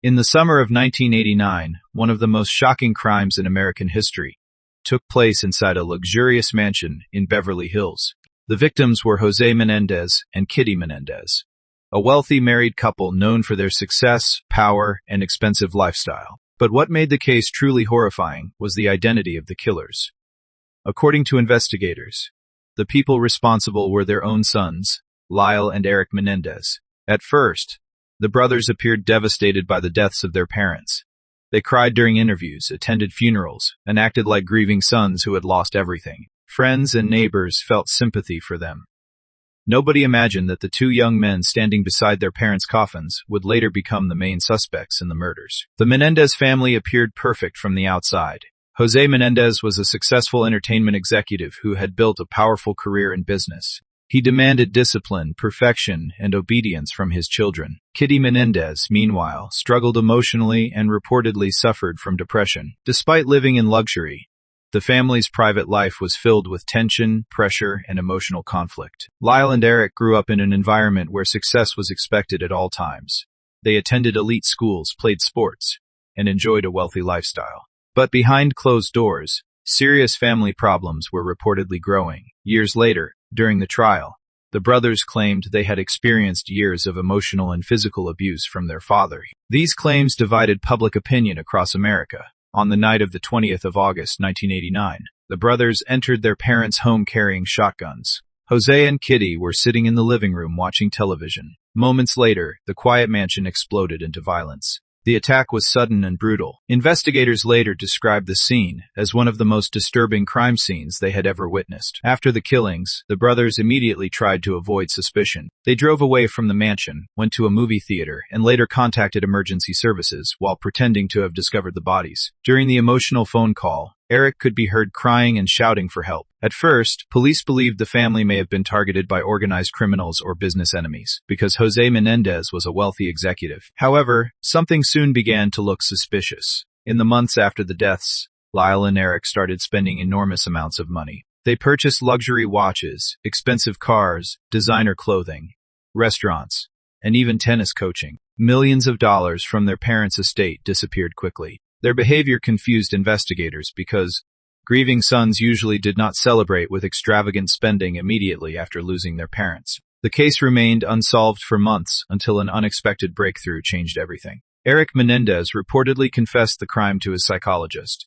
In the summer of 1989, one of the most shocking crimes in American history took place inside a luxurious mansion in Beverly Hills. The victims were José Menendez and Kitty Menendez, a wealthy married couple known for their success, power, and expensive lifestyle. But what made the case truly horrifying was the identity of the killers. According to investigators, the people responsible were their own sons, Lyle and Erik Menendez. At first, the brothers appeared devastated by the deaths of their parents. They cried during interviews, attended funerals, and acted like grieving sons who had lost everything. Friends and neighbors felt sympathy for them. Nobody imagined that the two young men standing beside their parents' coffins would later become the main suspects in the murders. The Menendez family appeared perfect from the outside. José Menendez was a successful entertainment executive who had built a powerful career in business. He demanded discipline, perfection, and obedience from his children. Kitty Menendez, meanwhile, struggled emotionally and reportedly suffered from depression. Despite living in luxury, the family's private life was filled with tension, pressure, and emotional conflict. Lyle and Erik grew up in an environment where success was expected at all times. They attended elite schools, played sports, and enjoyed a wealthy lifestyle. But behind closed doors, serious family problems were reportedly growing. Years later, during the trial, the brothers claimed they had experienced years of emotional and physical abuse from their father. These claims divided public opinion across America. On the night of the 20th of August, 1989, the brothers entered their parents' home carrying shotguns. José and Kitty were sitting in the living room watching television. Moments later, the quiet mansion exploded into violence. The attack was sudden and brutal. Investigators later described the scene as one of the most disturbing crime scenes they had ever witnessed. After the killings, the brothers immediately tried to avoid suspicion. They drove away from the mansion, went to a movie theater, and later contacted emergency services while pretending to have discovered the bodies. During the emotional phone call, Erik could be heard crying and shouting for help. At first, police believed the family may have been targeted by organized criminals or business enemies, because José Menendez was a wealthy executive. However, something soon began to look suspicious. In the months after the deaths, Lyle and Erik started spending enormous amounts of money. They purchased luxury watches, expensive cars, designer clothing, restaurants, and even tennis coaching. Millions of dollars from their parents' estate disappeared quickly. Their behavior confused investigators because grieving sons usually did not celebrate with extravagant spending immediately after losing their parents. The case remained unsolved for months until an unexpected breakthrough changed everything. Erik Menendez reportedly confessed the crime to his psychologist.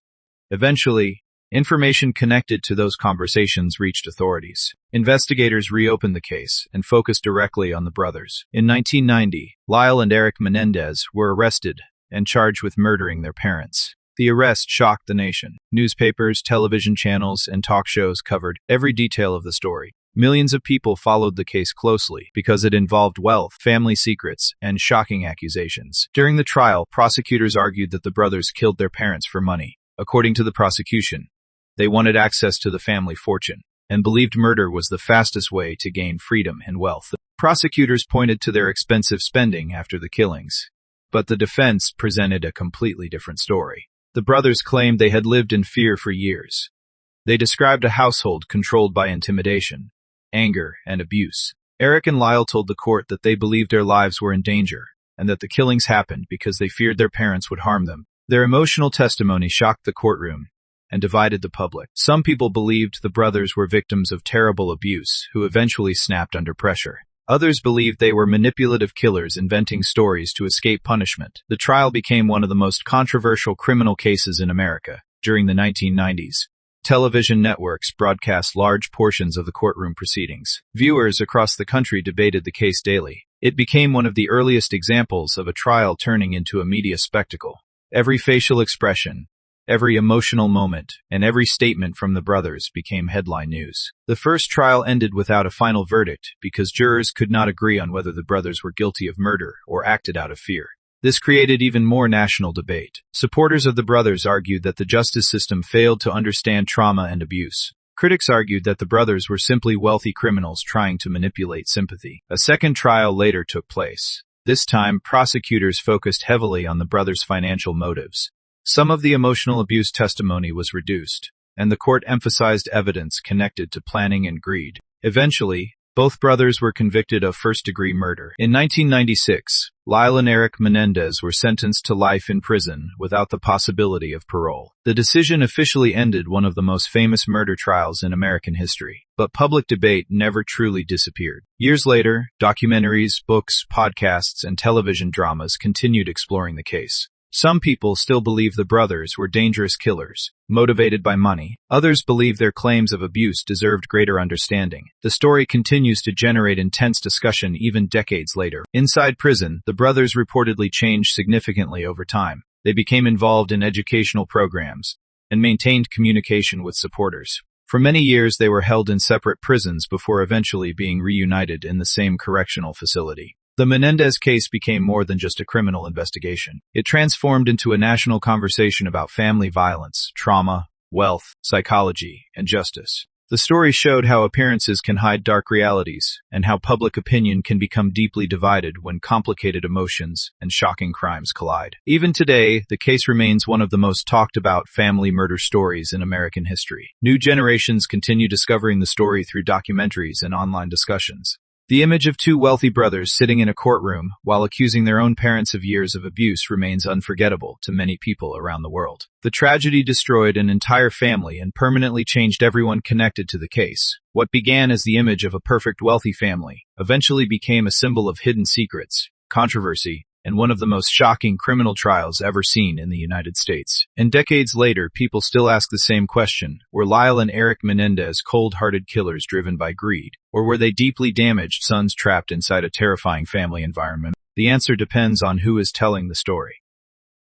Eventually, information connected to those conversations reached authorities. Investigators reopened the case and focused directly on the brothers. In 1990, Lyle and Erik Menendez were arrested and charged with murdering their parents. The arrest shocked the nation. Newspapers, television channels, and talk shows covered every detail of the story. Millions of people followed the case closely because it involved wealth, family secrets, and shocking accusations. During the trial, prosecutors argued that the brothers killed their parents for money. According to the prosecution, they wanted access to the family fortune and believed murder was the fastest way to gain freedom and wealth. Prosecutors pointed to their expensive spending after the killings, but the defense presented a completely different story. The brothers claimed they had lived in fear for years. They described a household controlled by intimidation, anger, and abuse. Erik and Lyle told the court that they believed their lives were in danger and that the killings happened because they feared their parents would harm them. Their emotional testimony shocked the courtroom and divided the public. Some people believed the brothers were victims of terrible abuse who eventually snapped under pressure. Others believed they were manipulative killers inventing stories to escape punishment. The trial became one of the most controversial criminal cases in America. During the 1990s, television networks broadcast large portions of the courtroom proceedings. Viewers across the country debated the case daily. It became one of the earliest examples of a trial turning into a media spectacle. Every facial expression, every emotional moment, and every statement from the brothers became headline news. The first trial ended without a final verdict because jurors could not agree on whether the brothers were guilty of murder or acted out of fear. This created even more national debate. Supporters of the brothers argued that the justice system failed to understand trauma and abuse. Critics argued that the brothers were simply wealthy criminals trying to manipulate sympathy. A second trial later took place. This time, prosecutors focused heavily on the brothers' financial motives. Some of the emotional abuse testimony was reduced, and the court emphasized evidence connected to planning and greed. Eventually, Both brothers were convicted of first-degree murder. In 1996, Lyle and Erik Menendez were sentenced to life in prison without the possibility of parole. The decision officially ended one of the most famous murder trials in American history. But public debate never truly disappeared. Years later, documentaries, books, podcasts, and television dramas continued exploring the case. Some people still believe the brothers were dangerous killers, motivated by money. Others believe their claims of abuse deserved greater understanding. The story continues to generate intense discussion even decades later. Inside prison, the brothers reportedly changed significantly over time. They became involved in educational programs and maintained communication with supporters. For many years, they were held in separate prisons before eventually being reunited in the same correctional facility. The Menendez case became more than just a criminal investigation. It transformed into a national conversation about family violence, trauma, wealth, psychology, and justice. The story showed how appearances can hide dark realities, and how public opinion can become deeply divided when complicated emotions and shocking crimes collide. Even today, the case remains one of the most talked about family murder stories in American history. New generations continue discovering the story through documentaries and online discussions. The image of two wealthy brothers sitting in a courtroom while accusing their own parents of years of abuse remains unforgettable to many people around the world. The tragedy destroyed an entire family and permanently changed everyone connected to the case. What began as the image of a perfect wealthy family eventually became a symbol of hidden secrets, controversy, and one of the most shocking criminal trials ever seen in the United States. And decades later, people still ask the same question: were Lyle and Erik Menendez cold-hearted killers driven by greed, or were they deeply damaged sons trapped inside a terrifying family environment? The answer depends on who is telling the story.